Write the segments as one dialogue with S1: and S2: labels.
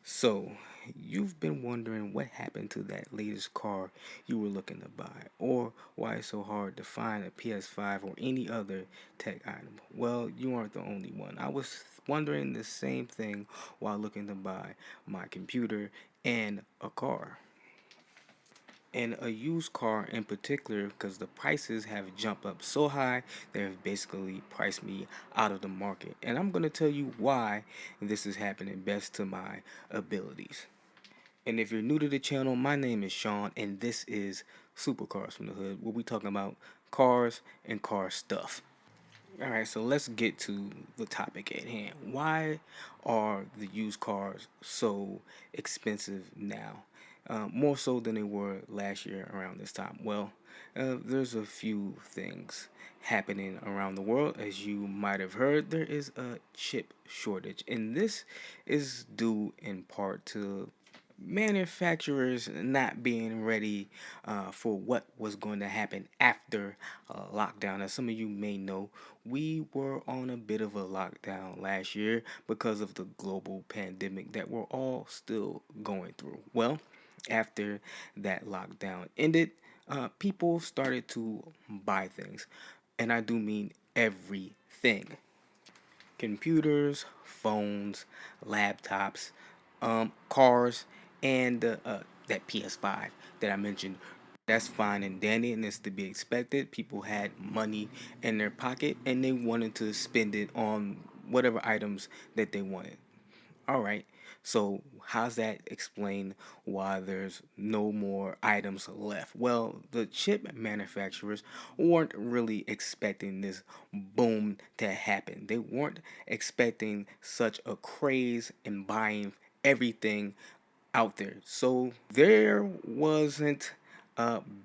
S1: So, you've been wondering what happened to that latest car you were looking to buy, or why it's so hard to find a PS5 or any other tech item. Well, you aren't the only one. I was wondering the same thing while looking to buy my computer and a car. And a used car in particular, because the prices have jumped up so high, they have basically priced me out of the market. And I'm going to tell you why this is happening best to my abilities. And if you're new to the channel, my name is Shaun, and this is Supercars from the Hood, where we talking about cars and car stuff. All right, so let's get to the topic at hand. Why are the used cars so expensive now? More so than they were last year around this time. Well, there's a few things happening around the world. As you might have heard, there is a chip shortage, and this is due in part to manufacturers not being ready for what was going to happen after lockdown. As some of you may know, we were on a bit of a lockdown last year because of the global pandemic that we're all still going through. Well, after that lockdown ended, people started to buy things, and I do mean everything: computers, phones, laptops, cars, and that PS5 that I mentioned. That's fine and dandy, and it's to be expected. People had money in their pocket, and they wanted to spend it on whatever items that they wanted. All right. So, how's that explain why there's no more items left? Well, the chip manufacturers weren't really expecting this boom to happen. They weren't expecting such a craze in buying everything out there. So, there wasn't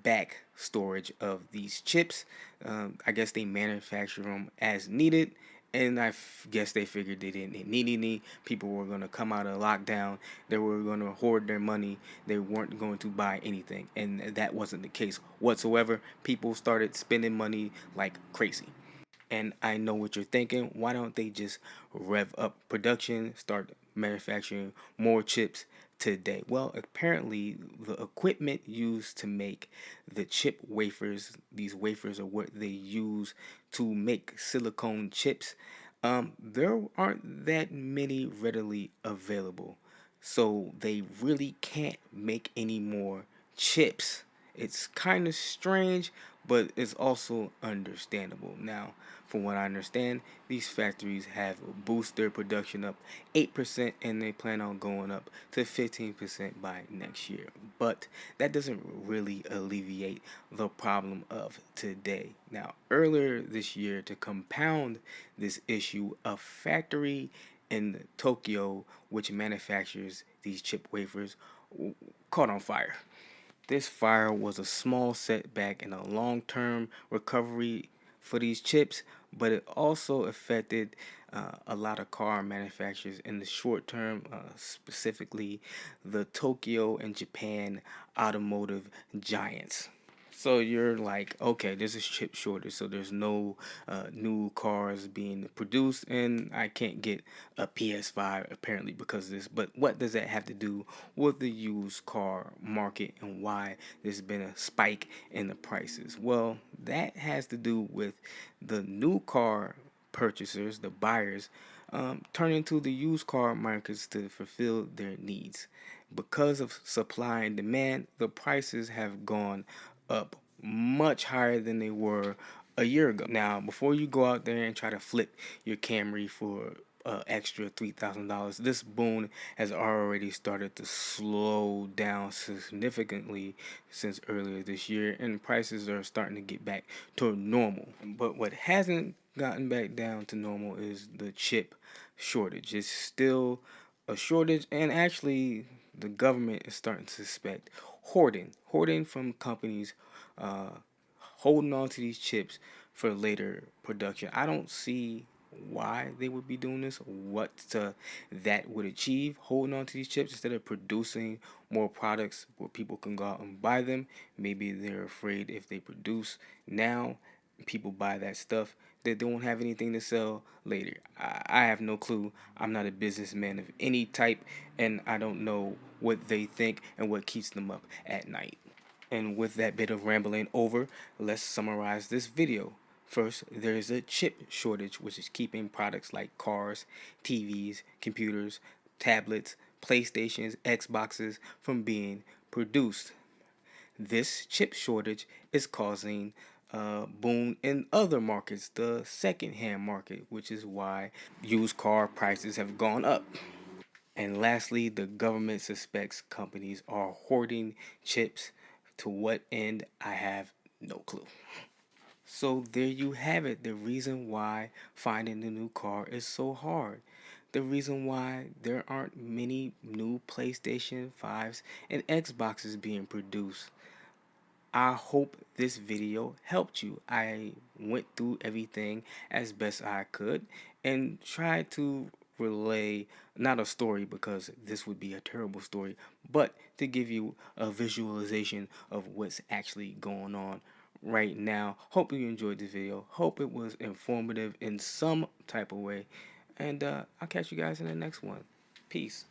S1: back storage of these chips. I guess they manufacture them as needed, and guess they figured they didn't need any. People were going to come out of lockdown. They were going to hoard their money. They weren't going to buy anything, and that wasn't the case whatsoever. People started spending money like crazy. And I know what you're thinking. Why don't they just rev up production, start manufacturing more chips today? Well, apparently, the equipment used to make the chip wafers, these wafers are what they use to make silicone chips. There aren't that many readily available. So they really can't make any more chips. It's kind of strange, but it's also understandable. Now, from what I understand, these factories have boosted their production up 8%, and they plan on going up to 15% by next year. But that doesn't really alleviate the problem of today. Now, earlier this year, to compound this issue, a factory in Tokyo, which manufactures these chip wafers, caught on fire. This fire was a small setback in a long term recovery for these chips, but it also affected a lot of car manufacturers in the short term, specifically the Tokyo and Japan automotive giants. So you're like, okay, there's a chip shortage, so there's no new cars being produced, and I can't get a PS5 apparently because of this. But what does that have to do with the used car market and why there's been a spike in the prices? Well, that has to do with the new car purchasers, the buyers, turning to the used car markets to fulfill their needs. Because of supply and demand, the prices have gone up much higher than they were a year ago. Now, before you go out there and try to flip your Camry for extra $3,000, this boom has already started to slow down significantly since earlier this year, and prices are starting to get back to normal. But what hasn't gotten back down to normal is the chip shortage. It's still a shortage, and actually, the government is starting to suspect hoarding from companies, uh, holding on to these chips for later production. I don't see why they would be doing this, what that would achieve holding on to these chips instead of producing more products where people can go out and buy them. Maybe they're afraid if they produce now people buy that stuff that don't have anything to sell later. I have no clue. I'm not a businessman of any type, and I don't know what they think and what keeps them up at night. And with that bit of rambling over, let's summarize this video. First, there is a chip shortage, which is keeping products like cars, TVs, computers, tablets, PlayStations, Xboxes from being produced. This chip shortage is causing boom in other markets, the second-hand market, which is why used car prices have gone up. And lastly, the government suspects companies are hoarding chips. To what end, I have no clue. So there you have it, the reason why finding a new car is so hard. The reason why there aren't many new PlayStation 5s and Xboxes being produced. I hope this video helped you. I went through everything as best I could and tried to relay not a story because this would be a terrible story, but to give you a visualization of what's actually going on right now. Hope you enjoyed this video. Hope it was informative in some type of way. And I'll catch you guys in the next one. Peace.